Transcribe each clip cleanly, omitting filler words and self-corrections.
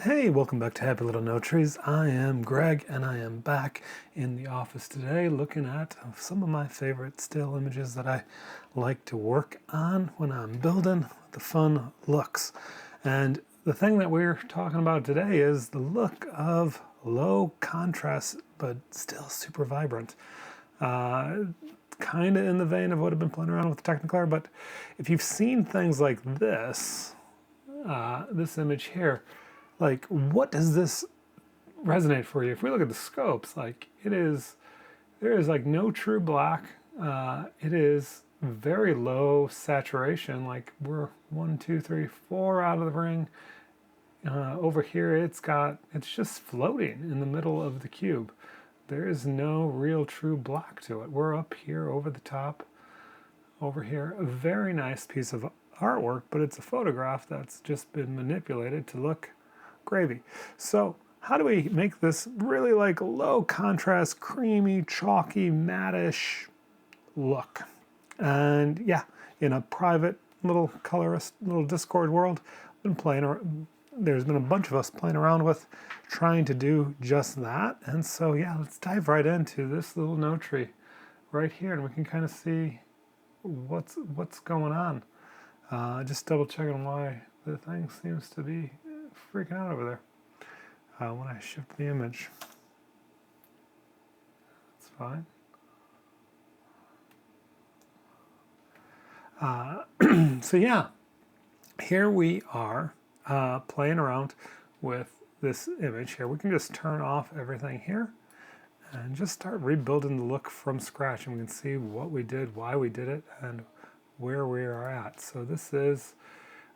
Hey, welcome back to Happy Little No Trees. I am Greg and I am back in the office today looking at some of my favorite still images that I like to work on when I'm building the fun looks. And the thing that we're talking about today is the look of low contrast but still super vibrant. Kind of in the vein of what I've been playing around with Technicolor, but if you've seen things like this image here, like, what does this resonate for you? If we look at the scopes, like, there is like no true black. It is very low saturation. Like, we're 1, 2, 3, 4 out of the ring. Over here, it's just floating in the middle of the cube. There is no real true black to it. We're up here over the top. Over here, a very nice piece of artwork, but it's a photograph that's just been manipulated to look gravy. So how do we make this really like low contrast, creamy, chalky, mattish look? And yeah, in a private little colorist, little Discord world, there's been a bunch of us playing around with trying to do just that. And so yeah, let's dive right into this little no tree right here, and we can kind of see what's going on. Just double checking why the thing seems to be freaking out over there. When I shift the image, it's fine. So yeah, here we are playing around with this image here. We can just turn off everything here and just start rebuilding the look from scratch, and we can see what we did, why we did it, and where we are at. So this is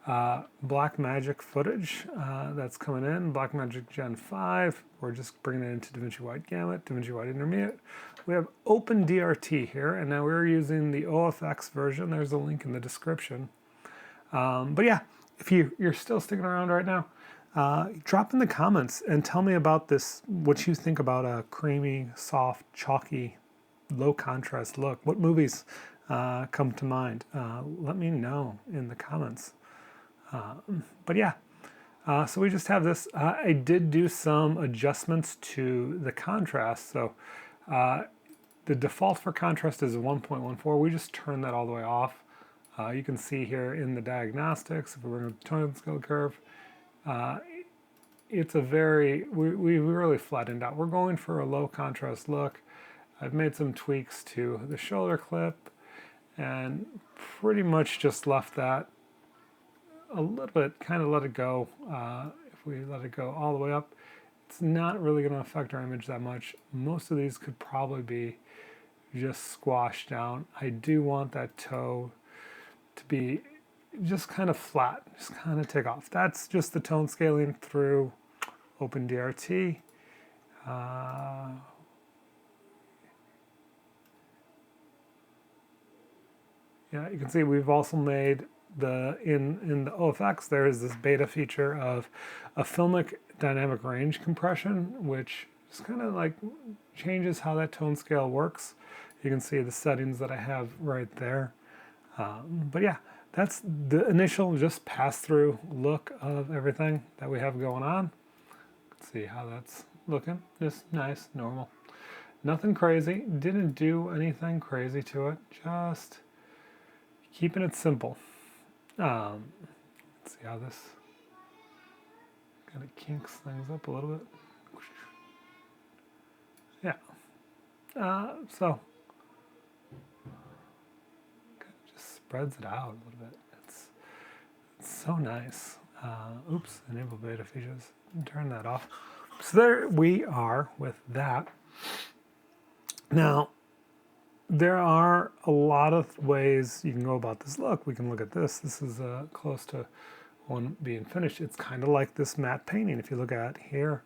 Blackmagic footage that's coming in, Blackmagic Gen 5. We're just bringing it into Davinci Wide Gamut, Davinci Wide Intermediate. We have OpenDRT here, and now we're using the OFX version. There's a link in the description. But yeah, if you're still sticking around right now, drop in the comments and tell me about this, what you think about a creamy, soft, chalky, low contrast look. What movies come to mind? Let me know in the comments. But yeah, so we just have this. I did do some adjustments to the contrast. So the default for contrast is 1.14. We just turned that all the way off. You can see here in the diagnostics, if we bring up the tone scale curve, it's a we really flattened out. We're going for a low contrast look. I've made some tweaks to the shoulder clip and pretty much just left that a little bit, kind of let it go. If we let it go all the way up, it's not really going to affect our image that much. Most of these could probably be just squashed down. I do want that toe to be just kind of flat, just kind of take off. That's just the tone scaling through OpenDRT. Yeah, you can see we've also made in the OFX, there is this beta feature of a filmic dynamic range compression, which just kind of like changes how that tone scale works. You can see the settings that I have right there. But yeah, that's the initial just pass-through look of everything that we have going on. Let's see how that's looking. Just nice, normal. Nothing crazy. Didn't do anything crazy to it. Just keeping it simple. Let's see how this kind of kinks things up a little bit. Yeah. So kind of just spreads it out a little bit. It's so nice. Oops, enable beta features. Turn that off. So there we are with that. Now, there are a lot of ways you can go about this look. We can look at this. This is close to one being finished. It's kind of like this matte painting. If you look at here,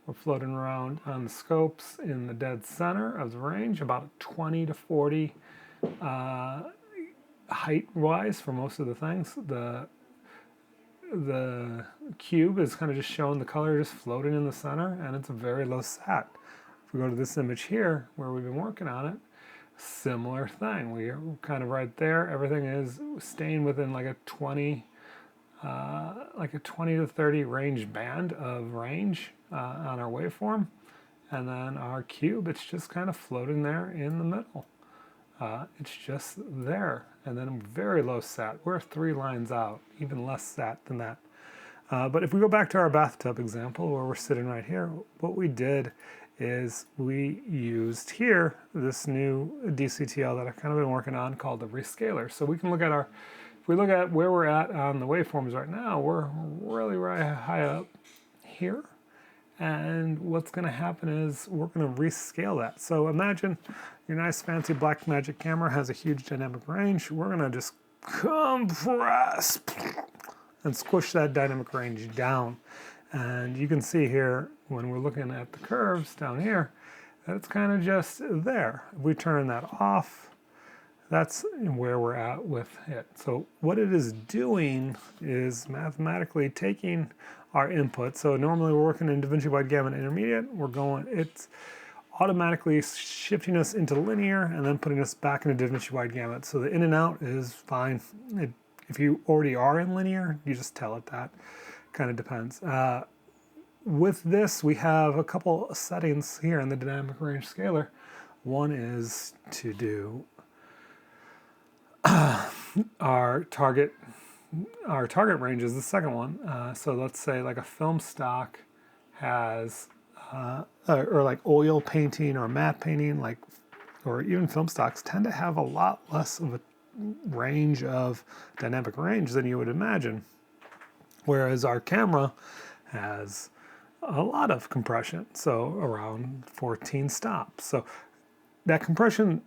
we're floating around on the scopes in the dead center of the range, about 20 to 40 height-wise for most of the things. The cube is kind of just showing the color just floating in the center, and it's a very low sat. If we go to this image here, where we've been working on it, similar thing. We're kind of right there. Everything is staying within like a 20 like a 20 to 30 range band of range on our waveform. And then our cube, it's just kind of floating there in the middle. It's just there. And then very low sat. We're 3 lines out, even less sat than that. But if we go back to our bathtub example where we're sitting right here, what we did is we used here this new DCTL that I've kind of been working on called the rescaler. So we can look at if we look at where we're at on the waveforms right now, we're really right high up here. And what's going to happen is we're going to rescale that. So imagine your nice fancy Blackmagic camera has a huge dynamic range. We're going to just compress and squish that dynamic range down. And you can see here when we're looking at the curves down here, that it's kind of just there. If we turn that off, that's where we're at with it. So what it is doing is mathematically taking our input. So normally we're working in Davinci Wide Gamut Intermediate. It's automatically shifting us into linear and then putting us back into Davinci Wide Gamut. So the in and out is fine. If you already are in linear, you just tell it that. Kind of depends. With this, we have a couple settings here in the dynamic range scaler. One is to do our target range is the second one. So let's say like a film stock has, or like oil painting or matte painting, or even film stocks tend to have a lot less of a range of dynamic range than you would imagine. Whereas our camera has a lot of compression, so around 14 stops. So that compression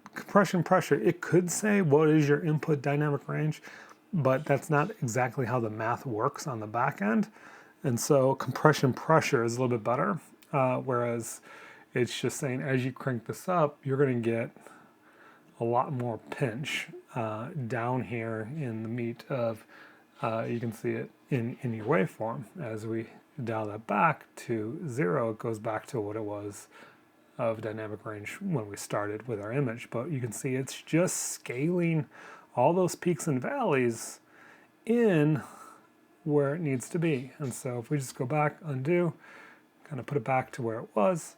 pressure, it could say what is your input dynamic range, but that's not exactly how the math works on the back end. And so compression pressure is a little bit better, whereas it's just saying as you crank this up, you're going to get a lot more pinch down here in the meat of, you can see it in your waveform. As we dial that back to 0, it goes back to what it was of dynamic range when we started with our image. But you can see it's just scaling all those peaks and valleys in where it needs to be. And so if we just go back, undo, kind of put it back to where it was,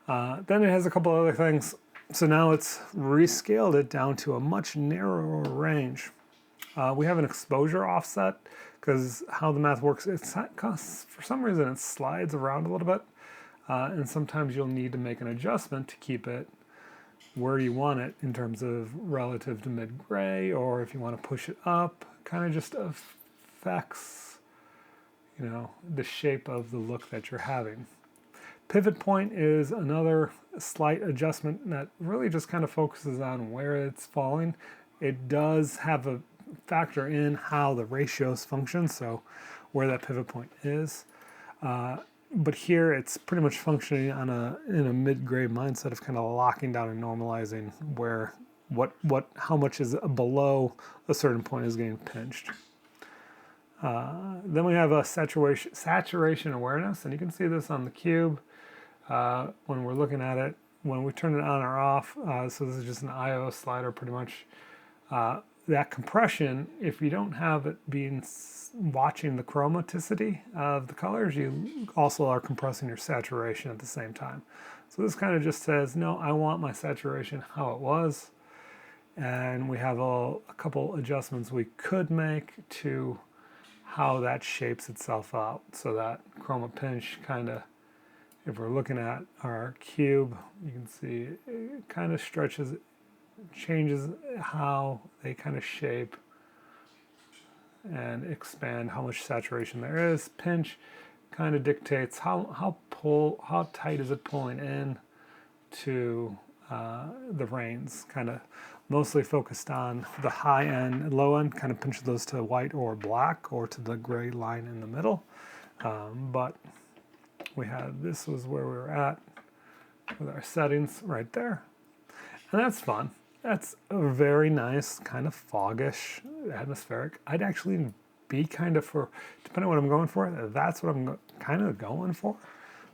then it has a couple other things. So now it's rescaled it down to a much narrower range. We have an exposure offset because how the math works, for some reason it slides around a little bit. And sometimes you'll need to make an adjustment to keep it where you want it in terms of relative to mid-gray, or if you want to push it up, kind of just affects, the shape of the look that you're having. Pivot point is another slight adjustment that really just kind of focuses on where it's falling. It does have a factor in how the ratios function, so where that pivot point is. But here it's pretty much functioning in a mid-gray mindset of kind of locking down and normalizing where how much is below a certain point is getting pinched. Then we have a saturation awareness, and you can see this on the cube when we're looking at it. When we turn it on or off, so this is just an I/O slider pretty much. That compression, if you don't have it watching the chromaticity of the colors, you also are compressing your saturation at the same time. So this kind of just says, no, I want my saturation how it was. And we have a couple adjustments we could make to how that shapes itself out. So that chroma pinch kind of, if we're looking at our cube, you can see it kind of changes how they kind of shape and expand how much saturation there is. Pinch kind of dictates how tight is it pulling in to the reins, kind of mostly focused on the high end and low end, kind of pinch those to white or black or to the gray line in the middle. But this was where we were at with our settings right there. And that's fun. That's a very nice kind of foggish, atmospheric. I'd actually be kind of depending on what I'm going for, that's what I'm kind of going for.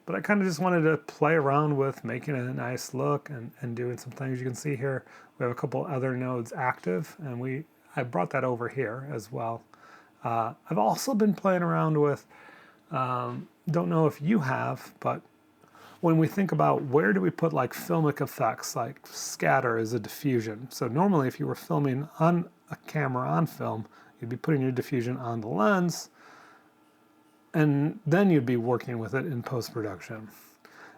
But I kind of just wanted to play around with making a nice look and doing some things. You can see here, we have a couple other nodes active, and I brought that over here as well. I've also been playing around with, don't know if you have, but when we think about where do we put like filmic effects, like scatter is a diffusion. So normally if you were filming on a camera on film, you'd be putting your diffusion on the lens, and then you'd be working with it in post-production.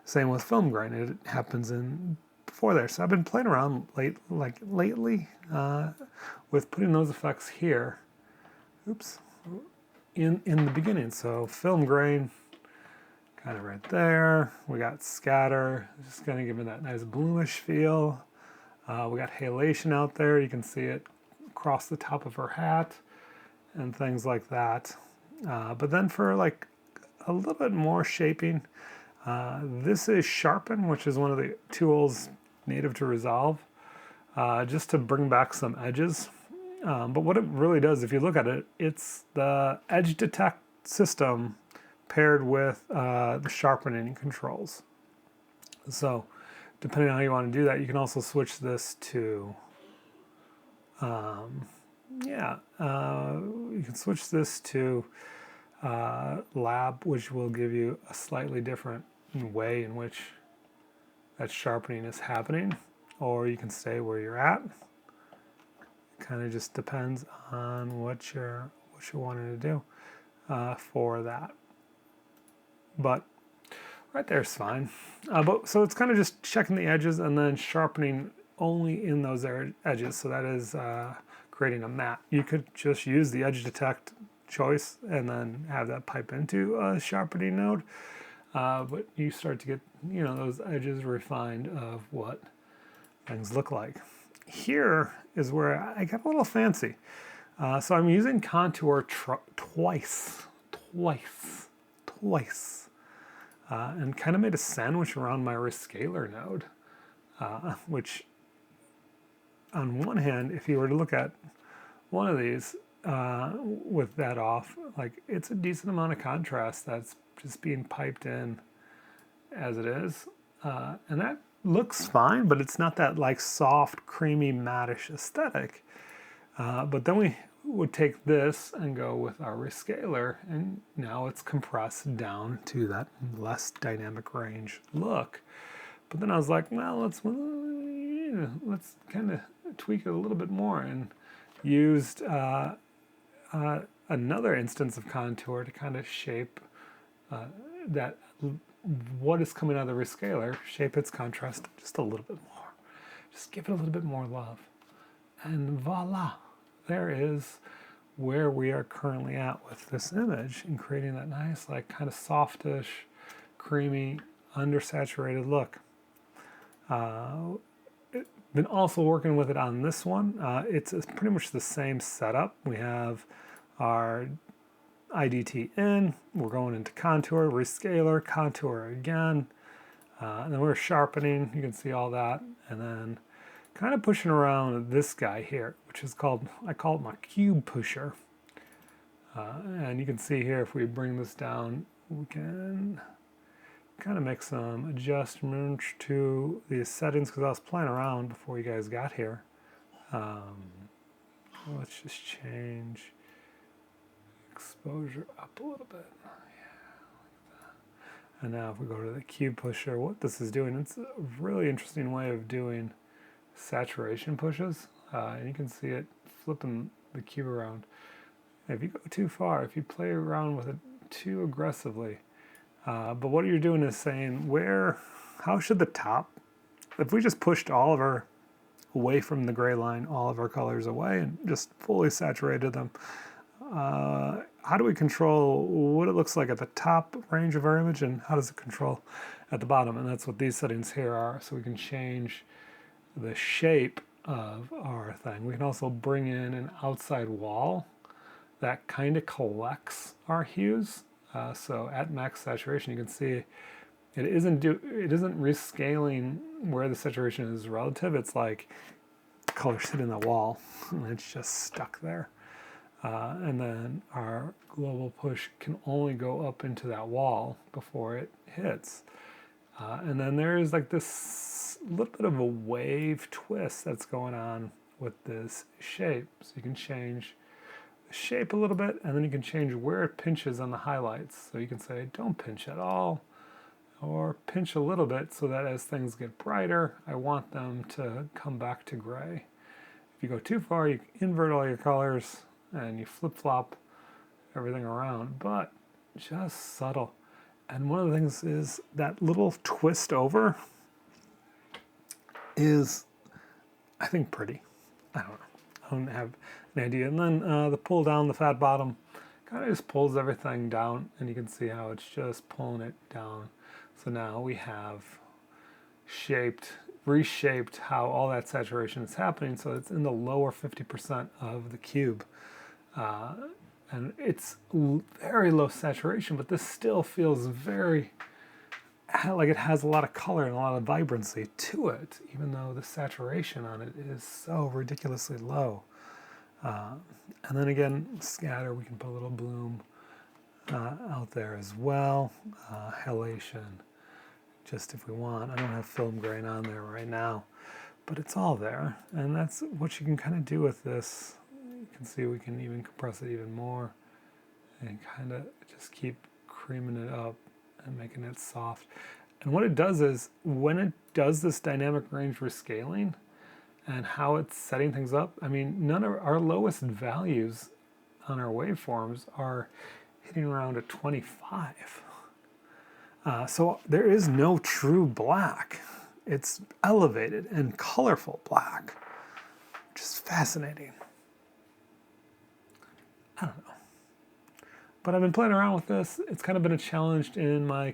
Same with film grain, it happens in before there. So I've been playing around lately with putting those effects here. Oops, in the beginning. So film grain, kind of right there. We got scatter, just kind of giving that nice bluish feel. We got halation out there. You can see it across the top of her hat and things like that. But then for like a little bit more shaping, this is sharpen, which is one of the tools native to Resolve, just to bring back some edges. But what it really does, if you look at it, it's the edge detect system paired with the sharpening controls. So depending on how you want to do that, you can also switch this to, you can switch this to lab, which will give you a slightly different way in which that sharpening is happening, or you can stay where you're at. It kind of just depends on what you're wanting to do for that. But right there is fine. So it's kind of just checking the edges and then sharpening only in those edges. So that is creating a matte. You could just use the edge detect choice and then have that pipe into a sharpening node. But you start to get, those edges refined of what things look like. Here is where I got a little fancy. So I'm using contour twice. And kind of made a sandwich around my rescaler node, which on one hand, if you were to look at one of these with that off, like it's a decent amount of contrast that's just being piped in as it is. And that looks fine, but it's not that like soft, creamy, mattish aesthetic. But then we would take this and go with our rescaler, and now it's compressed down to that less dynamic range look. But then I was like, well, let's kind of tweak it a little bit more, and used another instance of contour to kind of shape that what is coming out of the rescaler, shape its contrast just a little bit more. Just give it a little bit more love. And voila, there is where we are currently at with this image and creating that nice, like kind of softish, creamy, undersaturated look. Been also working with it on this one. It's pretty much the same setup. We have our IDT in, we're going into contour, rescaler, contour again, and then we're sharpening, you can see all that, and then kind of pushing around this guy here, which is called, I call it my cube pusher. And you can see here, if we bring this down, we can kind of make some adjustments to the settings, because I was playing around before you guys got here. Let's just change exposure up a little bit. Yeah, like that. And now if we go to the cube pusher, what this is doing, it's a really interesting way of doing saturation pushes. And you can see it flipping the cube around. If you go too far, if you play around with it too aggressively, but what you're doing is saying how should the top, if we just pushed all of our away from the gray line, all of our colors away and just fully saturated them, how do we control what it looks like at the top range of our image, and how does it control at the bottom? And that's what these settings here are. So we can change the shape of our thing. We can also bring in an outside wall that kind of collects our hues. So at max saturation, you can see it isn't rescaling where the saturation is relative. It's like colors hitting the wall, and it's just stuck there. And then our global push can only go up into that wall before it hits. And then there's like this little bit of a wave twist that's going on with this shape. So you can change the shape a little bit, and then you can change where it pinches on the highlights. So you can say, don't pinch at all, or pinch a little bit so that as things get brighter, I want them to come back to gray. If you go too far, you invert all your colors and you flip-flop everything around, but just subtle. And one of the things is that little twist over is, I think, pretty. I don't know. I don't have an idea. And then the pull down, the fat bottom, kind of just pulls everything down, and you can see how it's just pulling it down. So now we have reshaped how all that saturation is happening, so it's in the lower 50% of the cube. And it's very low saturation, but this still feels very, like it has a lot of color and a lot of vibrancy to it, even though the saturation on it is so ridiculously low. And then again, scatter, we can put a little bloom out there as well. Halation, just if we want. I don't have film grain on there right now, but it's all there. And that's what you can kind of do with this. You can see we can even compress it even more and kind of just keep creaming it up and making it soft. And what it does is, when it does this dynamic range rescaling and how it's setting things up, I mean, none of our lowest values on our waveforms are hitting around a 25. So there is no true black. It's elevated and colorful black, which is fascinating. I don't know. But I've been playing around with this. It's kind of been a challenge in the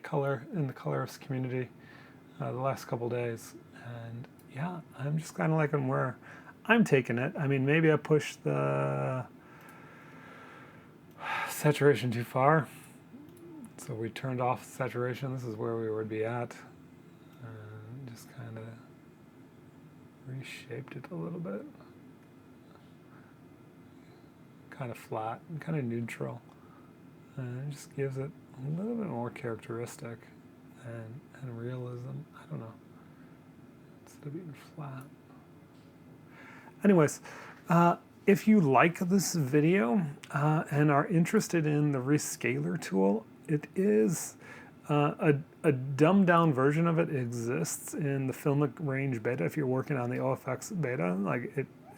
colorist community the last couple days. And yeah, I'm just kind of liking where I'm taking it. I mean, maybe I pushed the saturation too far. So we turned off saturation. This is where we would be at. And just kind of reshaped it a little bit. Kind of flat and kind of neutral. And it just gives it a little bit more characteristic and realism. I don't know. Instead of being flat. Anyways, if you like this video and are interested in the Rescaler tool, it is a dumbed down version of it exists in the Filmic Range beta. If you're working on the OFX beta,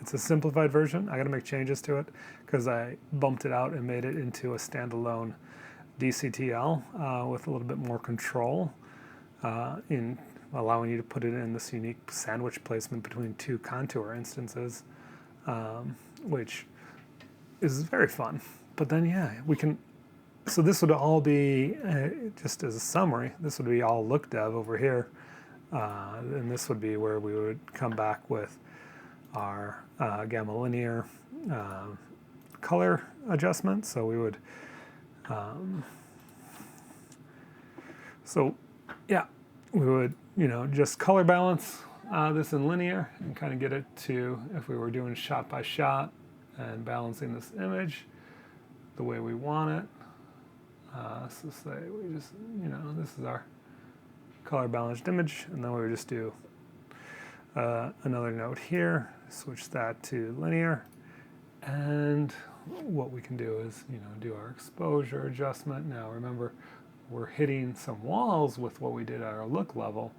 it's a simplified version. I got to make changes to it because I bumped it out and made it into a standalone DCTL with a little bit more control in allowing you to put it in this unique sandwich placement between two contour instances, which is very fun. But then, yeah, we can. So this would all be, just as a summary, this would be all look dev over here. And this would be where we would come back with our gamma linear color adjustment. So we would, we would, just color balance this in linear and kind of get it to, if we were doing shot by shot and balancing this image the way we want it. So say we just, this is our color balanced image, and then we would just do another note here, switch that to linear, and what we can do is, do our exposure adjustment. Now remember, we're hitting some walls with what we did at our look level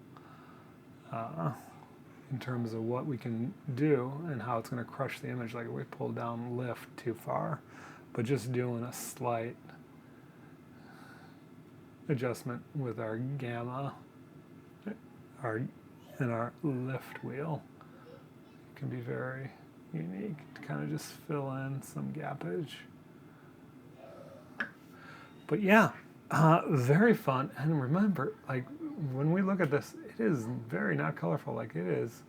in terms of what we can do and how it's going to crush the image, like if we pull down lift too far, but just doing a slight adjustment with our gamma and our lift wheel can be very unique to kind of just fill in some gappage. But yeah, very fun. And remember, like when we look at this, it is very not colorful. Like it is.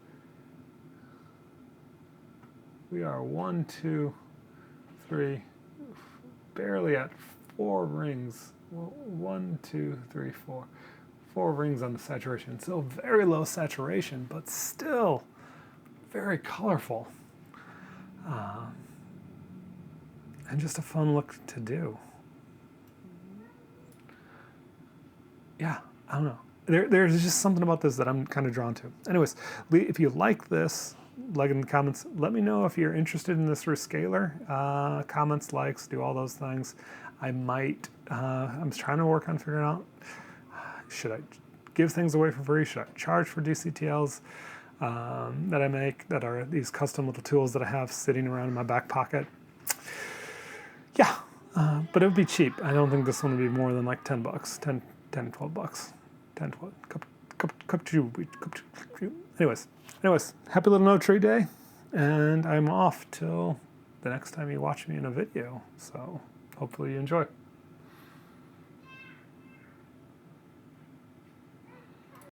We are 1, 2, 3, barely at 4 rings. Well, 1, 2, 3, 4. 4 rings on the saturation. So very low saturation, but still very colorful. And just a fun look to do. Yeah, I don't know. There's just something about this that I'm kind of drawn to. Anyways, if you like this, like in the comments. Let me know if you're interested in this rescaler. Comments, likes, do all those things. I might, I'm trying to work on figuring out, should I give things away for free? Should I charge for DCTLs that I make, that are these custom little tools that I have sitting around in my back pocket? Yeah, but it would be cheap. I don't think this one would be more than like $10, 10, 12 bucks. 10, 12, anyways, happy little no tree day, and I'm off till the next time you watch me in a video, so hopefully you enjoy.